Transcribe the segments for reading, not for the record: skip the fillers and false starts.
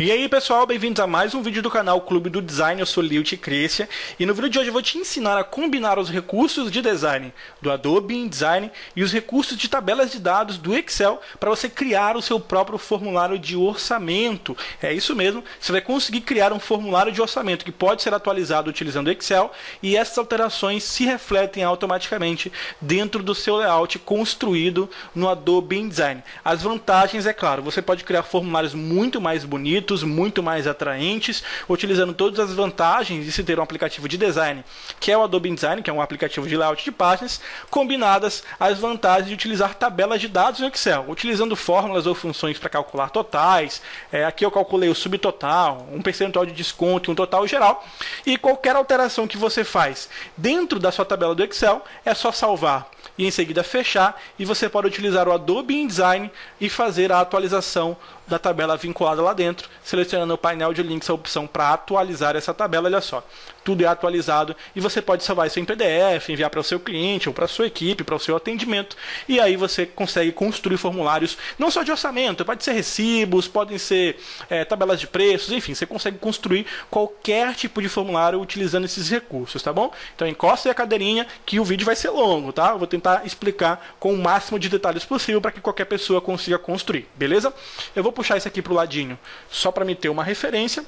E aí pessoal, bem-vindos a mais um vídeo do canal Clube do Design. Eu sou Lilt Crescia e no vídeo de hoje eu vou te ensinar a combinar os recursos de design do Adobe InDesign e os recursos de tabelas de dados do Excel para você criar o seu próprio formulário de orçamento. É isso mesmo, você vai conseguir criar um formulário de orçamento que pode ser atualizado utilizando o Excel e essas alterações se refletem automaticamente dentro do seu layout construído no Adobe InDesign. As vantagens, é claro, você pode criar formulários muito mais bonitos, muito mais atraentes, utilizando todas as vantagens de se ter um aplicativo de design, que é o Adobe InDesign, que é um aplicativo de layout de páginas, combinadas às vantagens de utilizar tabelas de dados no Excel, utilizando fórmulas ou funções para calcular totais. Aqui eu calculei o subtotal, um percentual de desconto e um total geral, e qualquer alteração que você faz dentro da sua tabela do Excel é só salvar e em seguida fechar, e você pode utilizar o Adobe InDesign e fazer a atualização da tabela vinculada lá dentro, selecionando o painel de links a opção para atualizar essa tabela. Olha só, tudo é atualizado e você pode salvar isso em PDF, enviar para o seu cliente ou para a sua equipe, para o seu atendimento, e aí você consegue construir formulários não só de orçamento, pode ser recibos, podem ser tabelas de preços, enfim, você consegue construir qualquer tipo de formulário utilizando esses recursos, tá bom? Então encosta aí a cadeirinha que o vídeo vai ser longo, tá? Eu vou tentar explicar com o máximo de detalhes possível para que qualquer pessoa consiga construir, beleza? Eu vou puxar isso aqui para o ladinho só para me ter uma referência.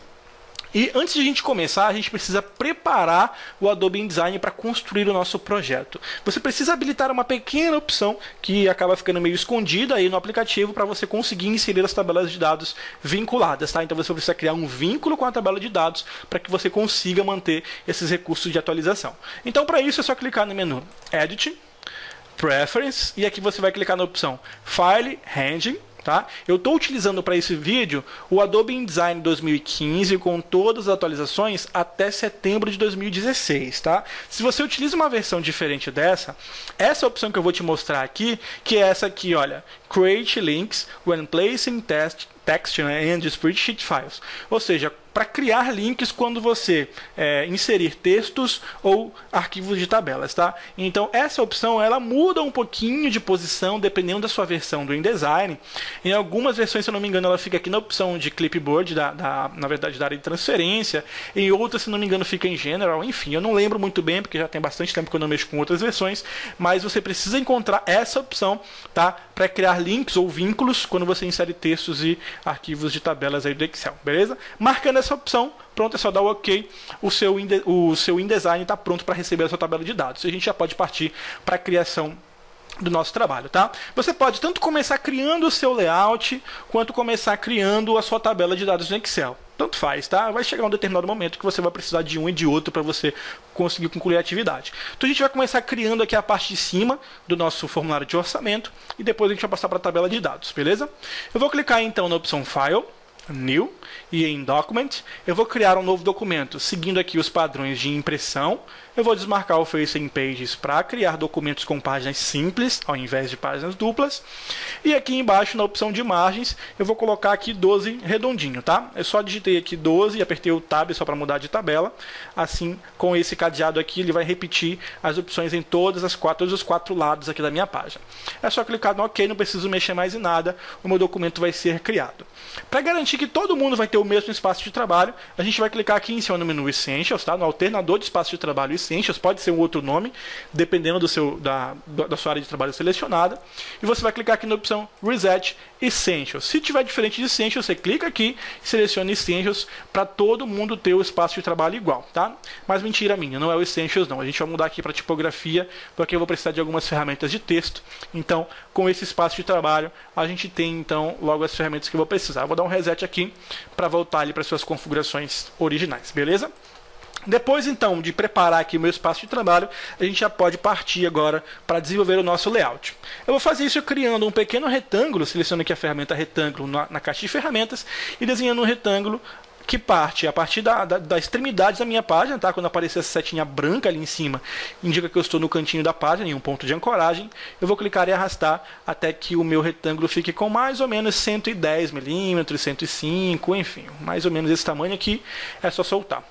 E antes de a gente começar, a gente precisa preparar o Adobe InDesign para construir o nosso projeto. Você precisa habilitar uma pequena opção que acaba ficando meio escondida aí no aplicativo para você conseguir inserir as tabelas de dados vinculadas, tá? Então você precisa criar um vínculo com a tabela de dados para que você consiga manter esses recursos de atualização. Então para isso é só clicar no menu Edit, Preference, e aqui você vai clicar na opção File, Engine. Tá? Eu estou utilizando para esse vídeo o Adobe InDesign 2015 com todas as atualizações até setembro de 2016. Tá? Se você utiliza uma versão diferente dessa, essa opção que eu vou te mostrar aqui, que é essa aqui, olha, Create Links when placing text and spreadsheet files. Ou seja, para criar links quando você inserir textos ou arquivos de tabelas, tá? Então essa opção ela muda um pouquinho de posição dependendo da sua versão do InDesign. Em algumas versões, se eu não me engano, ela fica aqui na opção de clipboard, na verdade da área de transferência. Em outras, se não me engano, fica em general. Enfim, eu não lembro muito bem porque já tem bastante tempo que eu não mexo com outras versões, mas você precisa encontrar essa opção, tá? Para criar links ou vínculos quando você insere textos e arquivos de tabelas aí do Excel, beleza? Marcando essa opção, pronto, é só dar o OK, o seu InDesign está pronto para receber a sua tabela de dados. E a gente já pode partir para a criação do nosso trabalho, tá? Você pode tanto começar criando o seu layout, quanto começar criando a sua tabela de dados no Excel. Tanto faz, tá? Vai chegar um determinado momento que você vai precisar de um e de outro para você conseguir concluir a atividade. Então a gente vai começar criando aqui a parte de cima do nosso formulário de orçamento e depois a gente vai passar para a tabela de dados, beleza? Eu vou clicar então na opção File, New, e em Document eu vou criar um novo documento seguindo aqui os padrões de impressão. Eu vou desmarcar o Facing Pages para criar documentos com páginas simples ao invés de páginas duplas, e aqui embaixo na opção de margens eu vou colocar aqui 12 redondinho, tá? Eu só digitei aqui 12 e apertei o Tab só para mudar de tabela. Assim, com esse cadeado aqui, ele vai repetir as opções em todos os quatro lados aqui da minha página. É só clicar no OK, não preciso mexer mais em nada, o meu documento vai ser criado. Para garantir que todo mundo vai ter o mesmo espaço de trabalho, a gente vai clicar aqui em cima no menu Essentials, tá? No alternador de espaço de trabalho Essentials, pode ser um outro nome, dependendo da sua área de trabalho selecionada. E você vai clicar aqui na opção Reset Essentials. Se tiver diferente de Essentials, você clica aqui e seleciona Essentials para todo mundo ter o espaço de trabalho igual, tá? Mas mentira minha, não é o Essentials não. A gente vai mudar aqui para tipografia, porque eu vou precisar de algumas ferramentas de texto. Então, com esse espaço de trabalho, a gente tem então logo as ferramentas que eu vou precisar. Eu vou dar um reset aqui para voltar ali para suas configurações originais, beleza? Depois então de preparar aqui o meu espaço de trabalho, a gente já pode partir agora para desenvolver o nosso layout. Eu vou fazer isso criando um pequeno retângulo, seleciono aqui a ferramenta retângulo na caixa de ferramentas e desenhando um retângulo que parte a partir da extremidade da minha página, tá? Quando aparecer essa setinha branca ali em cima, indica que eu estou no cantinho da página, em um ponto de ancoragem. Eu vou clicar e arrastar até que o meu retângulo fique com mais ou menos 110 milímetros, 105, enfim, mais ou menos esse tamanho aqui, é só soltar.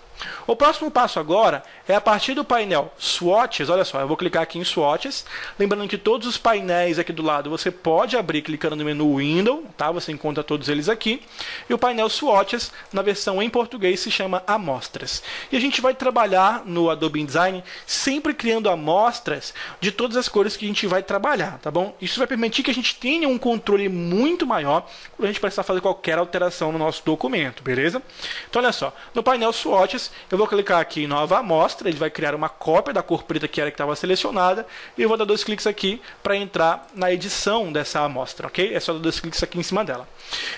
O próximo passo agora é a partir do painel Swatches, olha só, eu vou clicar aqui em Swatches, lembrando que todos os painéis aqui do lado você pode abrir clicando no menu Window, tá? Você encontra todos eles aqui. E o painel Swatches, na versão em português, se chama Amostras. E a gente vai trabalhar no Adobe InDesign sempre criando amostras de todas as cores que a gente vai trabalhar, tá bom? Isso vai permitir que a gente tenha um controle muito maior quando a gente precisar fazer qualquer alteração no nosso documento, beleza? Então olha só, no painel Swatches, eu vou clicar aqui em Nova Amostra, ele vai criar uma cópia da cor preta que era que estava selecionada, e eu vou dar 2 cliques aqui para entrar na edição dessa amostra, ok? É só dar 2 cliques aqui em cima dela.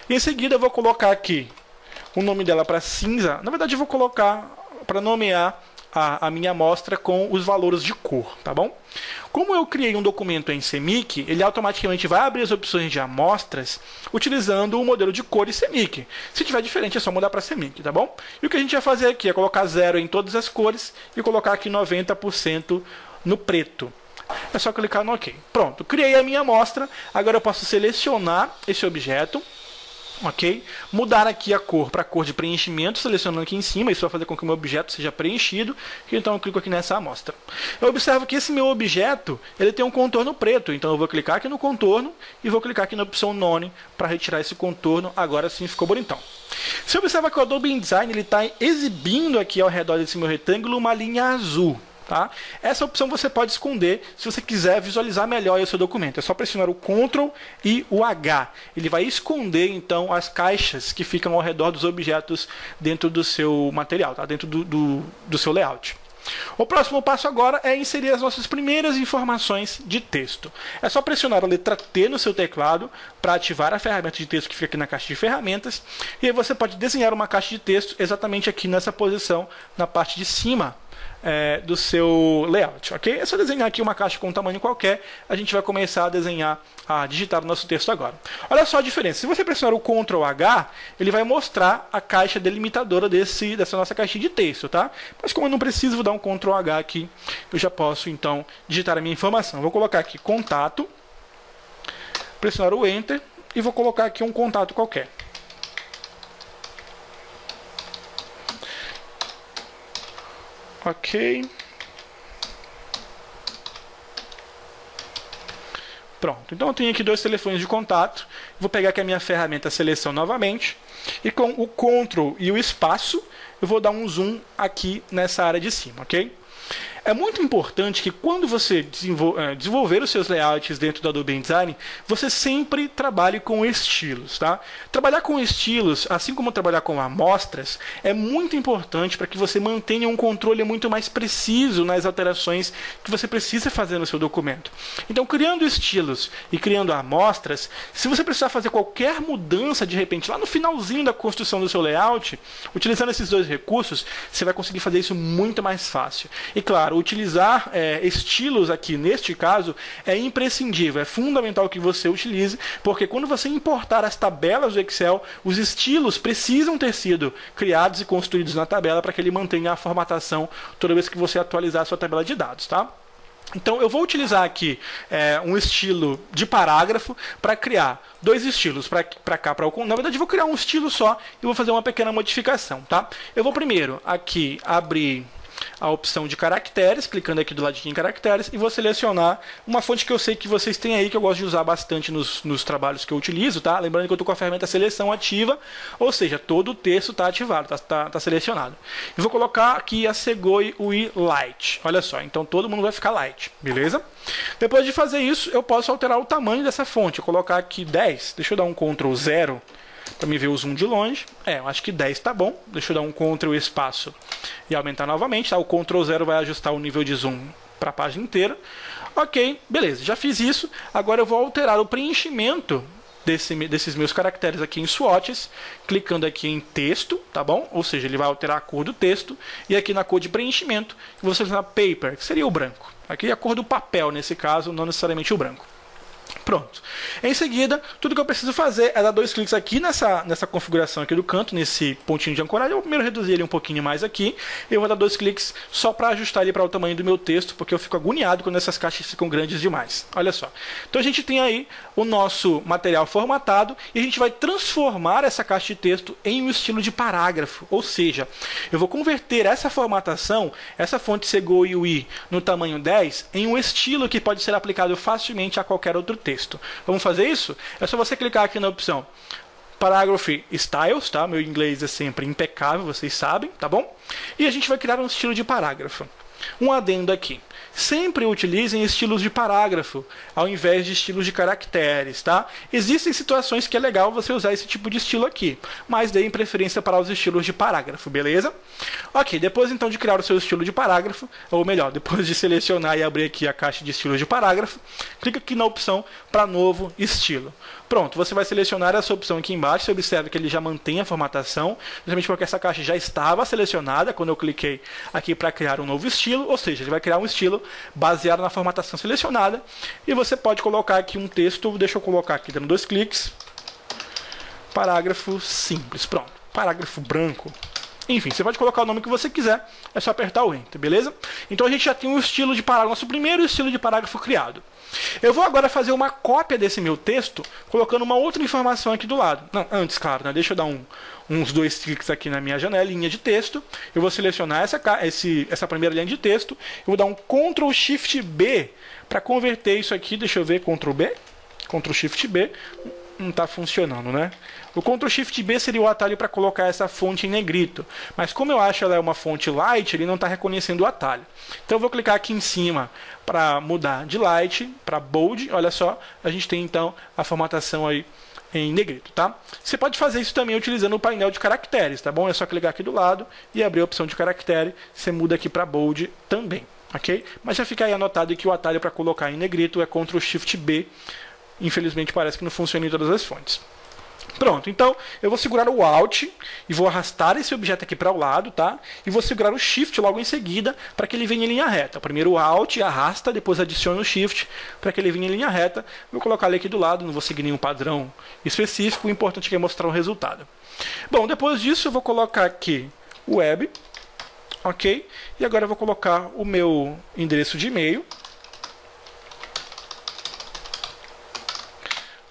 E em seguida eu vou colocar aqui o nome dela para cinza. Na verdade eu vou colocar para nomear a minha amostra com os valores de cor, tá bom? Como eu criei um documento em CMYK, ele automaticamente vai abrir as opções de amostras utilizando o modelo de cores CMYK. Se tiver diferente é só mudar para CMYK, tá bom? E o que a gente vai fazer aqui é colocar 0 em todas as cores e colocar aqui 90% no preto. É só clicar no OK. Pronto, criei a minha amostra. Agora eu posso selecionar esse objeto. Ok? Mudar aqui a cor para a cor de preenchimento, selecionando aqui em cima, isso vai fazer com que o meu objeto seja preenchido, então eu clico aqui nessa amostra. Eu observo que esse meu objeto, ele tem um contorno preto, então eu vou clicar aqui no contorno e vou clicar aqui na opção None para retirar esse contorno, agora sim ficou bonitão. Você observa que o Adobe InDesign está exibindo aqui ao redor desse meu retângulo uma linha azul. Tá? Essa opção você pode esconder se você quiser visualizar melhor o seu documento. É só pressionar o Ctrl e o H. Ele vai esconder então as caixas que ficam ao redor dos objetos dentro do seu material, tá? Dentro do seu layout. O próximo passo agora é inserir as nossas primeiras informações de texto. É só pressionar a letra T no seu teclado para ativar a ferramenta de texto que fica aqui na caixa de ferramentas. E aí você pode desenhar uma caixa de texto exatamente aqui nessa posição, na parte de cima do seu layout, ok? É só desenhar aqui uma caixa com um tamanho qualquer, a gente vai começar a desenhar, a digitar o nosso texto agora. Olha só a diferença, se você pressionar o Ctrl H, ele vai mostrar a caixa delimitadora dessa nossa caixinha de texto, tá? Mas como eu não preciso, vou dar um Ctrl H aqui, eu já posso então digitar a minha informação. Vou colocar aqui contato, pressionar o Enter e vou colocar aqui um contato qualquer. Ok. Pronto. Então eu tenho aqui 2 telefones de contato. Vou pegar aqui a minha ferramenta seleção novamente. E com o Ctrl e o espaço, eu vou dar um zoom aqui nessa área de cima, ok? É muito importante que quando você desenvolver os seus layouts dentro do Adobe InDesign, você sempre trabalhe com estilos, tá? Trabalhar com estilos, assim como trabalhar com amostras, é muito importante para que você mantenha um controle muito mais preciso nas alterações que você precisa fazer no seu documento. Então, criando estilos e criando amostras, se você precisar fazer qualquer mudança de repente lá no finalzinho da construção do seu layout, utilizando esses 2 recursos, você vai conseguir fazer isso muito mais fácil. E claro, utilizar estilos aqui, neste caso, é imprescindível, é fundamental que você utilize, porque quando você importar as tabelas do Excel, os estilos precisam ter sido criados e construídos na tabela para que ele mantenha a formatação toda vez que você atualizar a sua tabela de dados, tá? Então eu vou utilizar aqui um estilo de parágrafo para criar 2 estilos para cá, na verdade eu vou criar um estilo só e vou fazer uma pequena modificação, tá? Eu vou primeiro aqui abrir a opção de caracteres, clicando aqui do ladinho em caracteres, e vou selecionar uma fonte que eu sei que vocês têm aí, que eu gosto de usar bastante nos trabalhos que eu utilizo, tá? Lembrando que eu estou com a ferramenta seleção ativa, ou seja, todo o texto está ativado, tá selecionado. Eu vou colocar aqui a Segoe UI Light, olha só, então todo mundo vai ficar light, beleza? Depois de fazer isso, eu posso alterar o tamanho dessa fonte, eu colocar aqui 10, deixa eu dar um Ctrl 0, para me ver o zoom de longe. Eu acho que 10 tá bom. Deixa eu dar um Ctrl e espaço e aumentar novamente, tá? O Ctrl 0 vai ajustar o nível de zoom para a página inteira. Ok, beleza, já fiz isso. Agora eu vou alterar o preenchimento desses meus caracteres aqui em swatches, clicando aqui em texto, tá bom? Ou seja, ele vai alterar a cor do texto. E aqui na cor de preenchimento, eu vou selecionar paper, que seria o branco. Aqui é a cor do papel nesse caso, não necessariamente o branco. Pronto. Em seguida, tudo que eu preciso fazer é dar 2 cliques aqui nessa configuração aqui do canto, nesse pontinho de ancoragem. Eu vou primeiro reduzir ele um pouquinho mais aqui. Eu vou dar 2 cliques só para ajustar ele para o tamanho do meu texto, porque eu fico agoniado quando essas caixas ficam grandes demais. Olha só. Então a gente tem aí o nosso material formatado e a gente vai transformar essa caixa de texto em um estilo de parágrafo. Ou seja, eu vou converter essa formatação, essa fonte Segoe no tamanho 10, em um estilo que pode ser aplicado facilmente a qualquer outro texto. Vamos fazer isso? É só você clicar aqui na opção Paragraph Styles, tá? Meu inglês é sempre impecável, vocês sabem, tá bom? E a gente vai criar um estilo de parágrafo. Um adendo aqui. Sempre utilizem estilos de parágrafo, ao invés de estilos de caracteres, tá? Existem situações que é legal você usar esse tipo de estilo aqui, mas deem preferência para os estilos de parágrafo, beleza? Ok, depois então de criar o seu estilo de parágrafo, ou melhor, depois de selecionar e abrir aqui a caixa de estilos de parágrafo, clica aqui na opção para novo estilo. Pronto, você vai selecionar essa opção aqui embaixo. Você observa que ele já mantém a formatação, justamente porque essa caixa já estava selecionada quando eu cliquei aqui para criar um novo estilo, ou seja, ele vai criar um estilo baseado na formatação selecionada. E você pode colocar aqui um texto, deixa eu colocar aqui dando 2 cliques, parágrafo simples, pronto, parágrafo branco. Enfim, você pode colocar o nome que você quiser, é só apertar o Enter, beleza? Então a gente já tem um estilo de parágrafo, nosso primeiro estilo de parágrafo criado. Eu vou agora fazer uma cópia desse meu texto, colocando uma outra informação aqui do lado. Não, antes, claro, né? Deixa eu dar uns 2 cliques aqui na minha janelinha de texto. Eu vou selecionar essa primeira linha de texto. Eu vou dar um Ctrl Shift B para converter isso aqui. Deixa eu ver, Ctrl B, Ctrl Shift B. Não está funcionando, né? O Ctrl Shift B seria o atalho para colocar essa fonte em negrito. Mas como eu acho ela é uma fonte light, ele não está reconhecendo o atalho. Então eu vou clicar aqui em cima para mudar de light para bold. Olha só, a gente tem então a formatação aí em negrito, tá? Você pode fazer isso também utilizando o painel de caracteres, tá bom? É só clicar aqui do lado e abrir a opção de caractere. Você muda aqui para bold também, ok? Mas já fica aí anotado que o atalho para colocar em negrito é Ctrl Shift B. Infelizmente parece que não funciona em todas as fontes. Pronto, então eu vou segurar o Alt e vou arrastar esse objeto aqui para o lado, tá? E vou segurar o Shift logo em seguida para que ele venha em linha reta. Primeiro o Alt, arrasta, depois adiciona o Shift para que ele venha em linha reta. Vou colocar ele aqui do lado, não vou seguir nenhum padrão específico, o importante é mostrar o resultado. Bom, depois disso eu vou colocar aqui o Web, ok? E agora eu vou colocar o meu endereço de e-mail.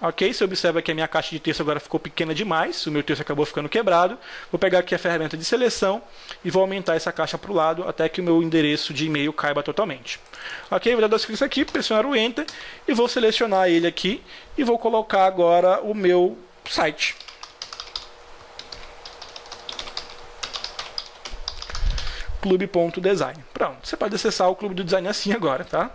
Ok, você observa que a minha caixa de texto agora ficou pequena demais, o meu texto acabou ficando quebrado. Vou pegar aqui a ferramenta de seleção e vou aumentar essa caixa para o lado até que o meu endereço de e-mail caiba totalmente. Ok, vou dar 2 cliques aqui, pressionar o Enter e vou selecionar ele aqui e vou colocar agora o meu site. Clube.design. Pronto, você pode acessar o Clube do Design assim agora, tá?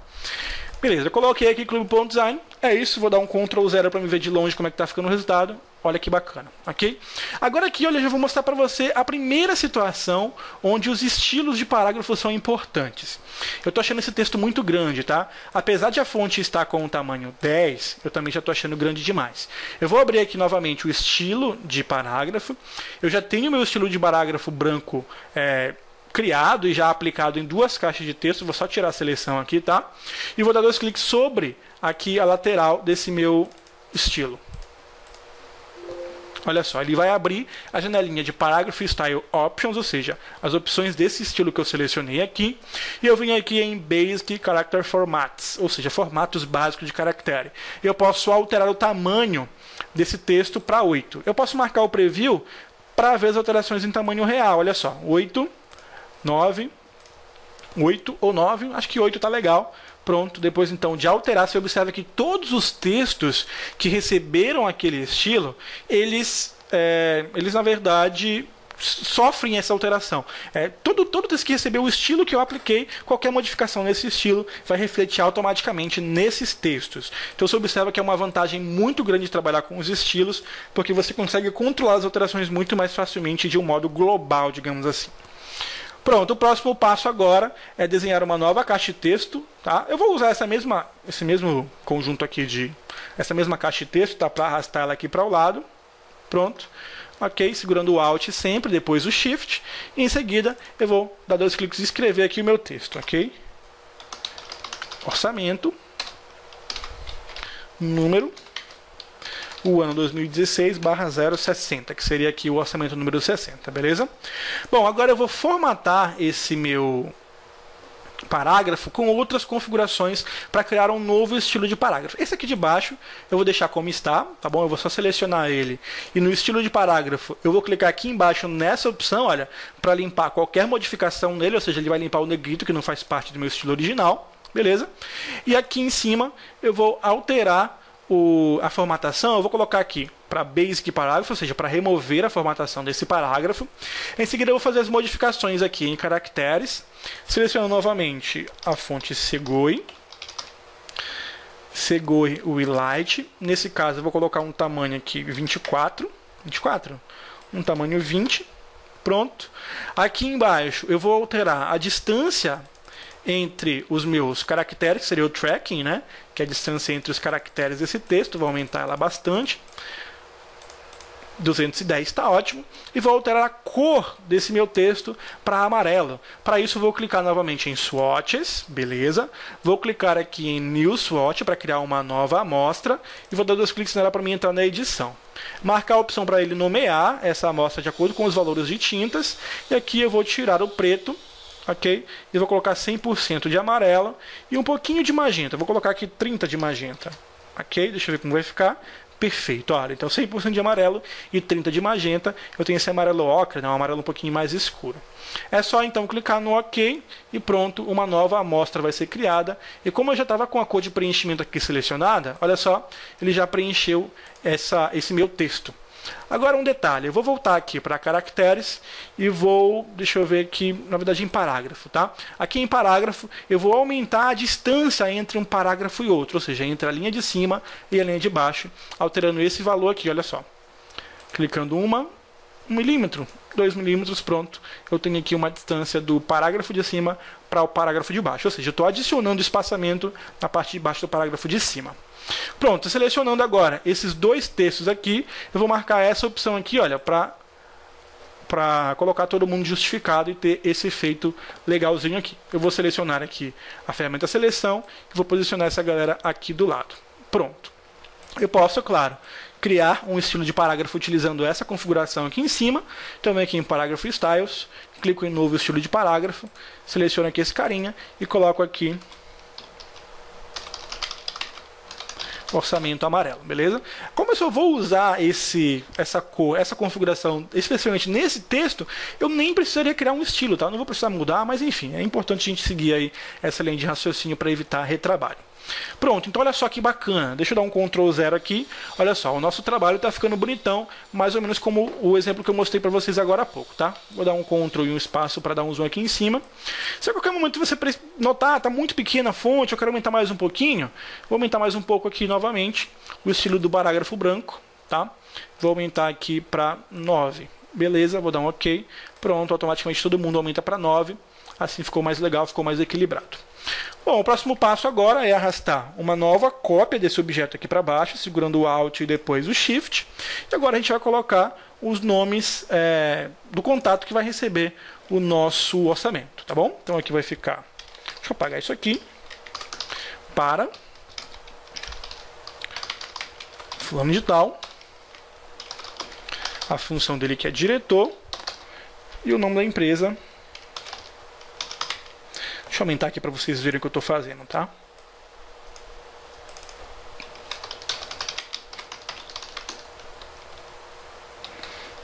Beleza, eu coloquei aqui Clube.design, é isso, vou dar um Ctrl 0 para me ver de longe como é que está ficando o resultado. Olha que bacana, ok? Agora aqui, olha, eu já vou mostrar para você a primeira situação onde os estilos de parágrafo são importantes. Eu estou achando esse texto muito grande, tá? Apesar de a fonte estar com o tamanho 10, eu também já estou achando grande demais. Eu vou abrir aqui novamente o estilo de parágrafo. Eu já tenho meu estilo de parágrafo branco criado e já aplicado em 2 caixas de texto. Vou só tirar a seleção aqui, tá? E vou dar 2 cliques sobre aqui a lateral desse meu estilo. Olha só, ele vai abrir a janelinha de Paragraph Style Options, ou seja, as opções desse estilo que eu selecionei aqui. E eu vim aqui em Basic Character Formats, ou seja, formatos básicos de caractere. Eu posso alterar o tamanho desse texto para 8. Eu posso marcar o preview para ver as alterações em tamanho real. Olha só, 8, 9, 8 ou 9, acho que 8 está legal. Pronto, depois então de alterar, você observa que todos os textos que receberam aquele estilo, eles na verdade sofrem essa alteração. Todo texto que recebeu o estilo que eu apliquei, qualquer modificação nesse estilo vai refletir automaticamente nesses textos. Então você observa que é uma vantagem muito grande de trabalhar com os estilos, porque você consegue controlar as alterações muito mais facilmente de um modo global, digamos assim. Pronto, o próximo passo agora é desenhar uma nova caixa de texto, tá? Eu vou usar esse mesmo conjunto aqui essa mesma caixa de texto, tá? Para arrastar ela aqui para o lado. Pronto. Ok, segurando o Alt sempre, depois o Shift. E em seguida eu vou dar 2 cliques e escrever aqui o meu texto, ok? Orçamento. número, o ano 2016/060, que seria aqui o orçamento número 60, beleza? Bom, agora eu vou formatar esse meu parágrafo com outras configurações para criar um novo estilo de parágrafo. Esse aqui de baixo eu vou deixar como está, tá bom? Eu vou só selecionar ele e no estilo de parágrafo eu vou clicar aqui embaixo nessa opção, olha, para limpar qualquer modificação nele, ou seja, ele vai limpar o negrito que não faz parte do meu estilo original, beleza? E aqui em cima eu vou alterar a formatação, eu vou colocar aqui para Basic Parágrafo, ou seja, para remover a formatação desse parágrafo. Em seguida eu vou fazer as modificações aqui em caracteres, selecionando novamente a fonte Segoe Light. Nesse caso eu vou colocar um tamanho aqui 24, um tamanho 20, pronto. Aqui embaixo eu vou alterar a distância entre os meus caracteres, que seria o tracking, né? Que é a distância entre os caracteres desse texto, vou aumentar ela bastante. 210 está ótimo. E vou alterar a cor desse meu texto para amarelo. Para isso vou clicar novamente em Swatches, beleza? Vou clicar aqui em New Swatch para criar uma nova amostra e vou dar 2 cliques nela para mim entrar na edição. Marcar a opção para ele nomear essa amostra de acordo com os valores de tintas. E aqui eu vou tirar o preto, ok? E vou colocar 100% de amarelo e um pouquinho de magenta. Vou colocar aqui 30 de magenta, ok? Deixa eu ver como vai ficar. Perfeito, olha, então 100% de amarelo e 30 de magenta. Eu tenho esse amarelo ocra, né, um amarelo um pouquinho mais escuro. É só então clicar no OK e pronto, uma nova amostra vai ser criada. E como eu já estava com a cor de preenchimento aqui selecionada, olha só, ele já preencheu esse meu texto. Agora um detalhe, eu vou voltar aqui para caracteres e vou, deixa eu ver aqui, na verdade em parágrafo, tá? Aqui em parágrafo eu vou aumentar a distância entre um parágrafo e outro, ou seja, entre a linha de cima e a linha de baixo, alterando esse valor aqui, olha só. Clicando 1 milímetro, 2 milímetros, pronto. Eu tenho aqui uma distância do parágrafo de cima para o parágrafo de baixo, ou seja, eu estou adicionando espaçamento na parte de baixo do parágrafo de cima. Pronto, selecionando agora esses dois textos aqui, eu vou marcar essa opção aqui, olha, para colocar todo mundo justificado e ter esse efeito legalzinho aqui. Eu vou selecionar aqui a ferramenta seleção e vou posicionar essa galera aqui do lado. Pronto. Eu posso, claro, criar um estilo de parágrafo utilizando essa configuração aqui em cima. Também aqui em Parágrafo Styles, clico em novo estilo de parágrafo, seleciono aqui esse carinha e coloco aqui orçamento amarelo, beleza? Como eu só vou usar essa cor, essa configuração, especialmente nesse texto, eu nem precisaria criar um estilo, tá? Eu não vou precisar mudar, mas enfim, é importante a gente seguir aí essa linha de raciocínio para evitar retrabalho. Pronto, então olha só que bacana. Deixa eu dar um Ctrl 0 aqui. Olha só, o nosso trabalho está ficando bonitão, mais ou menos como o exemplo que eu mostrei para vocês agora há pouco, tá? Vou dar um Ctrl e um espaço para dar um zoom aqui em cima. Se a qualquer momento você notar, tá muito pequena a fonte, eu quero aumentar mais um pouquinho, vou aumentar mais um pouco aqui novamente o estilo do parágrafo branco, tá? Vou aumentar aqui para 9. Beleza, vou dar um OK. Pronto, automaticamente todo mundo aumenta para 9. Assim ficou mais legal, ficou mais equilibrado. Bom, o próximo passo agora é arrastar uma nova cópia desse objeto aqui para baixo, segurando o Alt e depois o Shift. E agora a gente vai colocar os nomes do contato que vai receber o nosso orçamento, tá bom? Então aqui vai ficar, deixa eu apagar isso aqui, para fulano de tal, a função dele que é diretor e o nome da empresa. Deixa eu aumentar aqui para vocês verem o que eu estou fazendo, tá?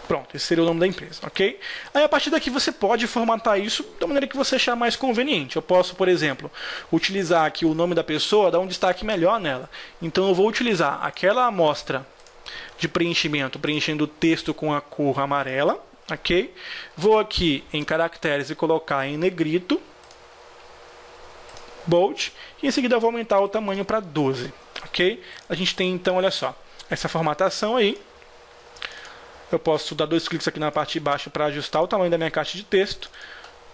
Pronto, esse seria o nome da empresa, ok? Aí a partir daqui você pode formatar isso da maneira que você achar mais conveniente. Eu posso, por exemplo, utilizar aqui o nome da pessoa, dar um destaque melhor nela. Então eu vou utilizar aquela amostra de preenchimento, preenchendo o texto com a cor amarela, ok? Vou aqui em caracteres e colocar em negrito, bold, e em seguida eu vou aumentar o tamanho para 12, ok? A gente tem então, olha só, essa formatação aí. Eu posso dar 2 cliques aqui na parte de baixo para ajustar o tamanho da minha caixa de texto.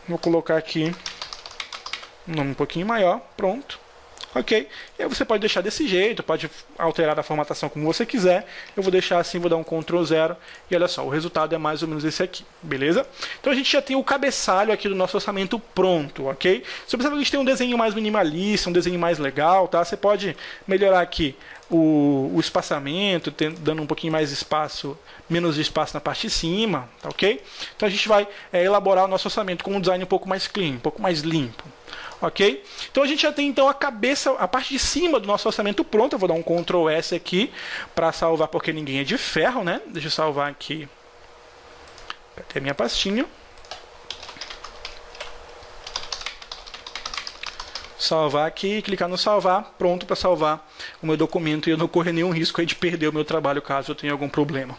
Vou colocar aqui um nome um pouquinho maior, pronto. Ok? E aí você pode deixar desse jeito, pode alterar a formatação como você quiser. Eu vou deixar assim, vou dar um Ctrl 0 e olha só, o resultado é mais ou menos esse aqui, beleza? Então a gente já tem o cabeçalho aqui do nosso orçamento pronto, ok? Se você percebe que a gente tem um desenho mais minimalista, um desenho mais legal, tá? Você pode melhorar aqui o espaçamento, dando um pouquinho mais de espaço, menos de espaço na parte de cima, tá ok? Então a gente vai elaborar o nosso orçamento com um design um pouco mais clean, um pouco mais limpo. Ok? Então a gente já tem então a cabeça, a parte de cima do nosso orçamento pronto. Eu vou dar um Ctrl S aqui para salvar, porque ninguém é de ferro, né? Deixa eu salvar aqui. Até a minha pastinha. Salvar aqui, clicar no salvar, pronto para salvar o meu documento e eu não correr nenhum risco aí de perder o meu trabalho caso eu tenha algum problema.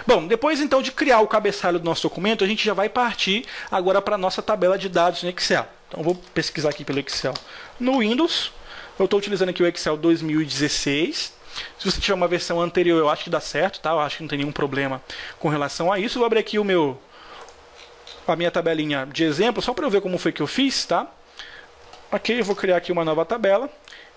Bom, depois então de criar o cabeçalho do nosso documento, a gente já vai partir agora para a nossa tabela de dados no Excel. Então eu vou pesquisar aqui pelo Excel no Windows. Eu estou utilizando aqui o Excel 2016. Se você tiver uma versão anterior, eu acho que dá certo, tá? Eu acho que não tem nenhum problema com relação a isso. Eu vou abrir aqui a minha tabelinha de exemplo, só para eu ver como foi que eu fiz, tá? Ok, eu vou criar aqui uma nova tabela.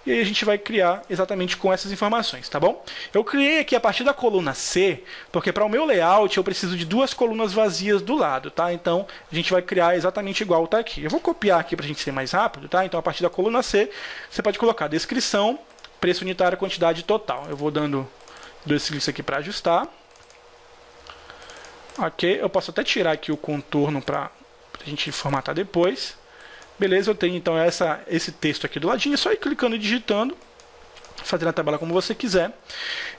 E aí a gente vai criar exatamente com essas informações, tá bom? Eu criei aqui a partir da coluna C, porque para o meu layout eu preciso de 2 colunas vazias do lado, tá? Então a gente vai criar exatamente igual tá aqui. Eu vou copiar aqui para a gente ser mais rápido, tá? Então a partir da coluna C, você pode colocar descrição, preço unitário, quantidade total. Eu vou dando 2 cliques aqui para ajustar. Ok, eu posso até tirar aqui o contorno para a gente formatar depois. Beleza, eu tenho então esse texto aqui do ladinho, é só ir clicando e digitando, fazendo a tabela como você quiser.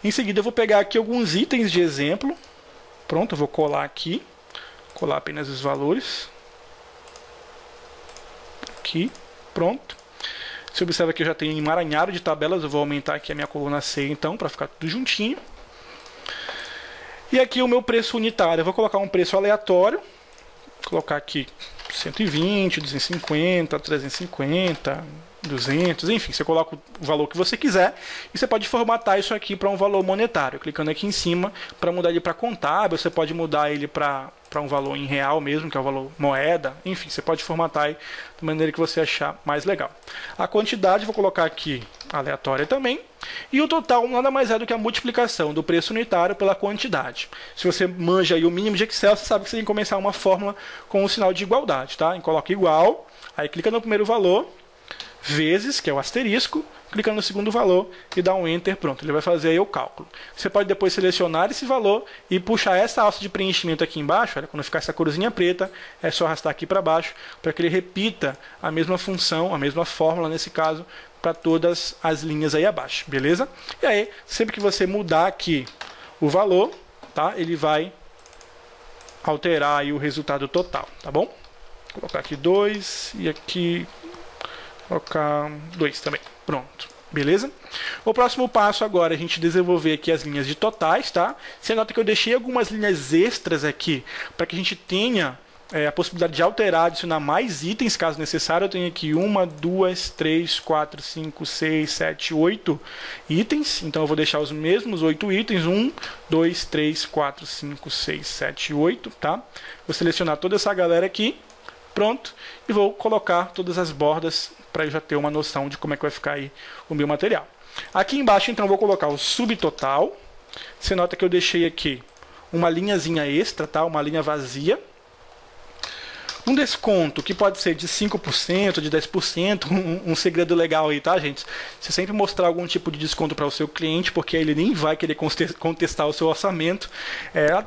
Em seguida eu vou pegar aqui alguns itens de exemplo. Pronto, eu vou colar aqui, colar apenas os valores. Aqui, pronto. Você observa que eu já tenho um emaranhado de tabelas, eu vou aumentar aqui a minha coluna C então, para ficar tudo juntinho. E aqui o meu preço unitário, eu vou colocar um preço aleatório, vou colocar aqui 120, 250, 350, 200, enfim, você coloca o valor que você quiser e você pode formatar isso aqui para um valor monetário, clicando aqui em cima para mudar ele para contábil, você pode mudar ele para um valor em real mesmo, que é o valor moeda, enfim, você pode formatar aí da maneira que você achar mais legal. A quantidade vou colocar aqui aleatória também, e o total nada mais é do que a multiplicação do preço unitário pela quantidade. Se você manja aí o mínimo de Excel, você sabe que você tem que começar uma fórmula com um sinal de igualdade, tá? Coloca igual, aí clica no primeiro valor, vezes, que é o asterisco, clica no segundo valor e dá um Enter, pronto, ele vai fazer aí o cálculo. Você pode depois selecionar esse valor e puxar essa alça de preenchimento aqui embaixo, olha, quando ficar essa corzinha preta, é só arrastar aqui para baixo, para que ele repita a mesma função, a mesma fórmula nesse caso, para todas as linhas aí abaixo, beleza? E aí, sempre que você mudar aqui o valor, tá? Ele vai alterar aí o resultado total, tá bom? Vou colocar aqui 2 e aqui colocar 2 também. Pronto, beleza? O próximo passo agora é a gente desenvolver aqui as linhas de totais, tá? Você nota que eu deixei algumas linhas extras aqui para que a gente tenha a possibilidade de alterar, adicionar mais itens caso necessário. Eu tenho aqui 1, 2, 3, 4, 5, 6, 7, 8 itens. Então eu vou deixar os mesmos 8 itens. 1, 2, 3, 4, 5, 6, 7, 8, tá? Vou selecionar toda essa galera aqui. Pronto. E vou colocar todas as bordas para eu já ter uma noção de como é que vai ficar aí o meu material. Aqui embaixo, então, eu vou colocar o subtotal. Você nota que eu deixei aqui uma linhazinha extra, tá? Uma linha vazia. Um desconto que pode ser de 5%, de 10%, um segredo legal aí, tá, gente? Você sempre mostrar algum tipo de desconto para o seu cliente, porque ele nem vai querer contestar o seu orçamento.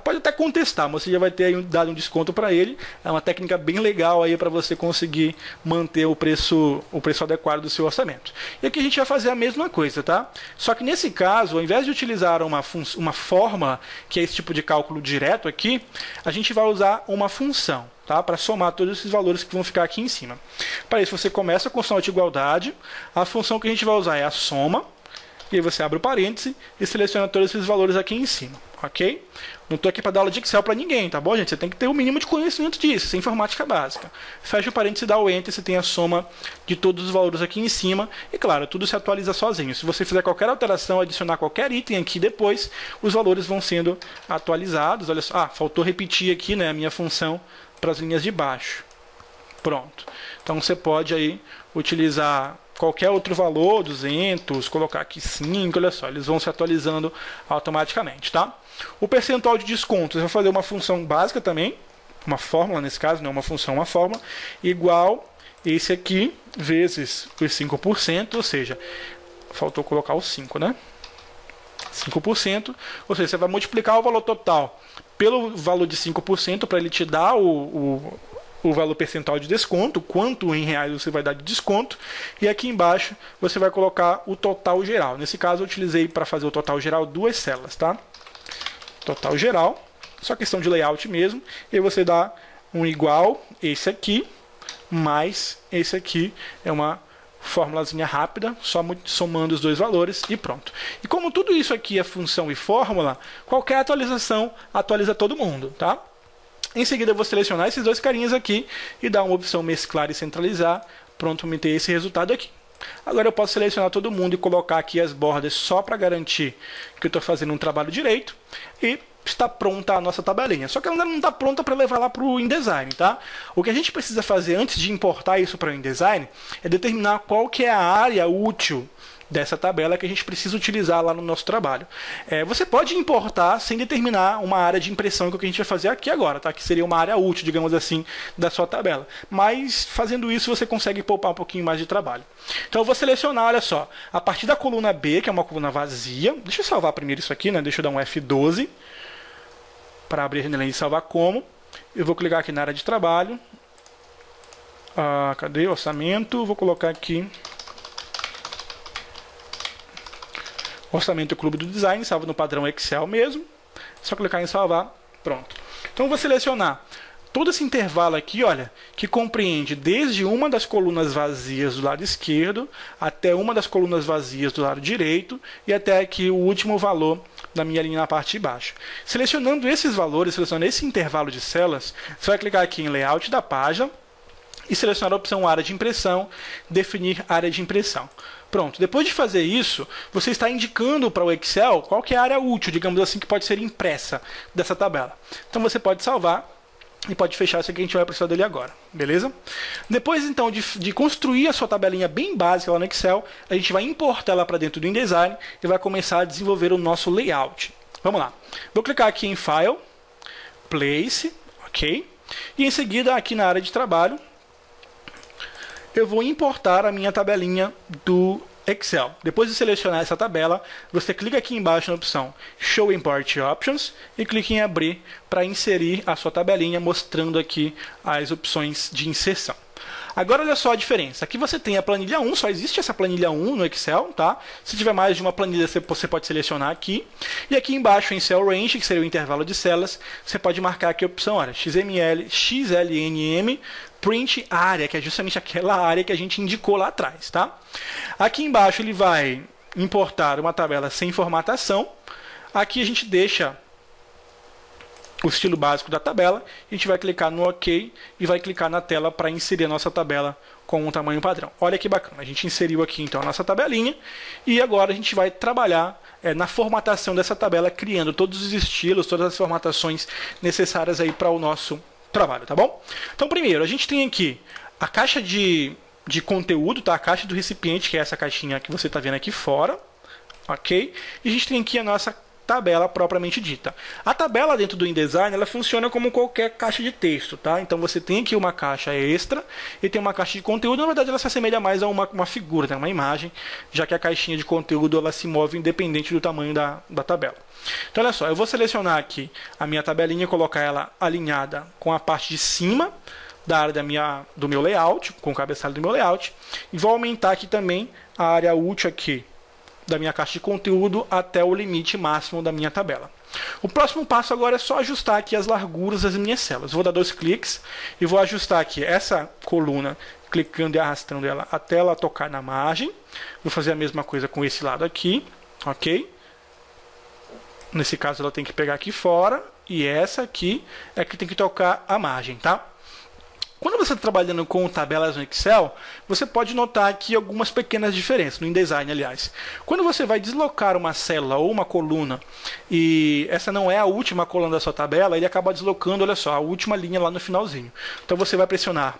Pode até contestar, mas você já vai ter aí dado um desconto para ele. É uma técnica bem legal aí para você conseguir manter o preço adequado do seu orçamento. E aqui a gente vai fazer a mesma coisa, tá? Só que nesse caso, ao invés de utilizar uma forma, que é esse tipo de cálculo direto aqui, a gente vai usar uma função. Tá? Para somar todos esses valores que vão ficar aqui em cima. Para isso, você começa com o sinal de igualdade. A função que a gente vai usar é a soma. E aí você abre o parêntese e seleciona todos esses valores aqui em cima. Ok? Não estou aqui para dar aula de Excel para ninguém, tá bom, gente? Você tem que ter o mínimo de conhecimento disso. Isso é informática básica. Fecha o parêntese e dá o Enter. Você tem a soma de todos os valores aqui em cima. E claro, tudo se atualiza sozinho. Se você fizer qualquer alteração, adicionar qualquer item aqui depois, os valores vão sendo atualizados. Olha só. Faltou repetir aqui, né, a minha função para as linhas de baixo. Pronto. Então você pode aí utilizar qualquer outro valor, 200, colocar aqui 5, olha só, eles vão se atualizando automaticamente, tá? O percentual de desconto, você vai fazer uma função básica também, uma fórmula nesse caso, não uma função, uma fórmula, igual esse aqui vezes os 5%, ou seja, faltou colocar o 5, né? 5%, ou seja, você vai multiplicar o valor total pelo valor de 5% para ele te dar o valor percentual de desconto, quanto em reais você vai dar de desconto, e aqui embaixo você vai colocar o total geral. Nesse caso eu utilizei para fazer o total geral 2 células, tá? Total geral, só questão de layout mesmo, e aí você dá um igual esse aqui, mais esse aqui, é uma formulazinha rápida, só somando os dois valores e pronto. E como tudo isso aqui é função e fórmula, qualquer atualização atualiza todo mundo, tá? Em seguida eu vou selecionar esses dois carinhas aqui e dar uma opção mesclar e centralizar, pronto, para ter esse resultado aqui. Agora eu posso selecionar todo mundo e colocar aqui as bordas só para garantir que eu estou fazendo um trabalho direito e está pronta a nossa tabelinha. Só que ela não está pronta para levar lá para o InDesign, tá? O que a gente precisa fazer antes de importar isso para o InDesign é determinar qual que é a área útil dessa tabela que a gente precisa utilizar lá no nosso trabalho. Você pode importar sem determinar uma área de impressão, que é o que a gente vai fazer aqui agora, tá? Que seria uma área útil, digamos assim, da sua tabela. Mas fazendo isso você consegue poupar um pouquinho mais de trabalho. Então eu vou selecionar, olha só, a partir da coluna B, que é uma coluna vazia. Deixa eu salvar primeiro isso aqui, né? Deixa eu dar um F12 para abrir a janela de salvar como. Eu vou clicar aqui na área de trabalho. Cadê o orçamento? Vou colocar aqui Orçamento Clube do Design, salvo no padrão Excel mesmo. Só clicar em salvar, pronto. Então eu vou selecionar todo esse intervalo aqui, olha, que compreende desde uma das colunas vazias do lado esquerdo até uma das colunas vazias do lado direito e até aqui o último valor da minha linha na parte de baixo. Selecionando esses valores, selecionando esse intervalo de células, você vai clicar aqui em Layout da página e selecionar a opção Área de Impressão, definir área de impressão. Pronto, depois de fazer isso, você está indicando para o Excel qual que é a área útil, digamos assim, que pode ser impressa dessa tabela. Então você pode salvar e pode fechar isso aqui, a gente vai precisar dele agora, beleza? Depois então de construir a sua tabelinha bem básica lá no Excel, a gente vai importar ela para dentro do InDesign e vai começar a desenvolver o nosso layout. Vamos lá, vou clicar aqui em File, Place, ok? E em seguida aqui na área de trabalho, eu vou importar a minha tabelinha do Excel. Depois de selecionar essa tabela, você clica aqui embaixo na opção Show Import Options e clica em abrir para inserir a sua tabelinha, mostrando aqui as opções de inserção. Agora olha só a diferença. Aqui você tem a planilha 1, só existe essa planilha 1 no Excel, tá? Se tiver mais de uma planilha, você pode selecionar aqui. E aqui embaixo em Cell Range, que seria o intervalo de células, você pode marcar aqui a opção, olha, XML, XLNM, Print Área, que é justamente aquela área que a gente indicou lá atrás, tá? Aqui embaixo ele vai importar uma tabela sem formatação. Aqui a gente deixa o estilo básico da tabela, a gente vai clicar no OK e vai clicar na tela para inserir a nossa tabela com um tamanho padrão. Olha que bacana, a gente inseriu aqui então a nossa tabelinha e agora a gente vai trabalhar na formatação dessa tabela, criando todos os estilos, todas as formatações necessárias aí para o nosso trabalho, tá bom? Então primeiro, a gente tem aqui a caixa de conteúdo, tá? A caixa do recipiente, que é essa caixinha que você está vendo aqui fora, ok? E a gente tem aqui a nossa tabela propriamente dita. A tabela dentro do InDesign, ela funciona como qualquer caixa de texto, tá? Então você tem aqui uma caixa extra e tem uma caixa de conteúdo. Na verdade, ela se assemelha mais a uma figura, né? Uma imagem, já que a caixinha de conteúdo ela se move independente do tamanho da tabela. Então olha só, eu vou selecionar aqui a minha tabelinha e colocar ela alinhada com a parte de cima da área do meu layout, com o cabeçalho do meu layout, e vou aumentar aqui também a área útil aqui da minha caixa de conteúdo até o limite máximo da minha tabela. O próximo passo agora é só ajustar aqui as larguras das minhas células. Vou dar 2 cliques e vou ajustar aqui essa coluna, clicando e arrastando ela até ela tocar na margem. Vou fazer a mesma coisa com esse lado aqui, ok? Nesse caso ela tem que pegar aqui fora e essa aqui é que tem que tocar a margem, tá? Quando você está trabalhando com tabelas no Excel, você pode notar aqui algumas pequenas diferenças, no InDesign, aliás. Quando você vai deslocar uma célula ou uma coluna, e essa não é a última coluna da sua tabela, ele acaba deslocando, olha só, a última linha lá no finalzinho. Então você vai pressionar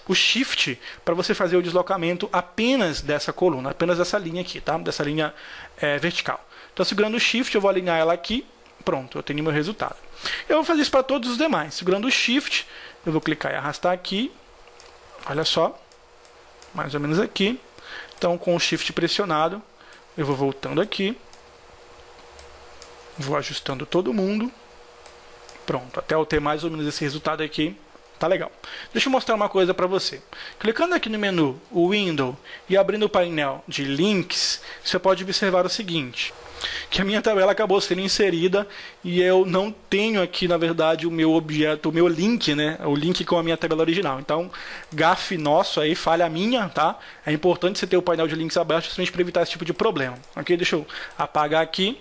o Shift para você fazer o deslocamento apenas dessa coluna, apenas dessa linha aqui, tá? Dessa linha vertical. Então segurando o Shift, eu vou alinhar ela aqui, pronto, eu tenho meu resultado. Eu vou fazer isso para todos os demais, segurando o Shift, eu vou clicar e arrastar aqui, olha só, mais ou menos aqui. Então com o Shift pressionado, eu vou voltando aqui, Vou ajustando todo mundo. Pronto, até eu ter mais ou menos esse resultado aqui, tá legal. Deixa eu mostrar uma coisa para você. Clicando aqui no menu Window e abrindo o painel de links, você pode observar o seguinte, que a minha tabela acabou sendo inserida e eu não tenho aqui, na verdade, o meu objeto, o meu link, né? O link com a minha tabela original. Então, gafe nosso aí, falha minha, tá? É importante você ter o painel de links aberto justamente para evitar esse tipo de problema. Ok? Deixa eu apagar aqui.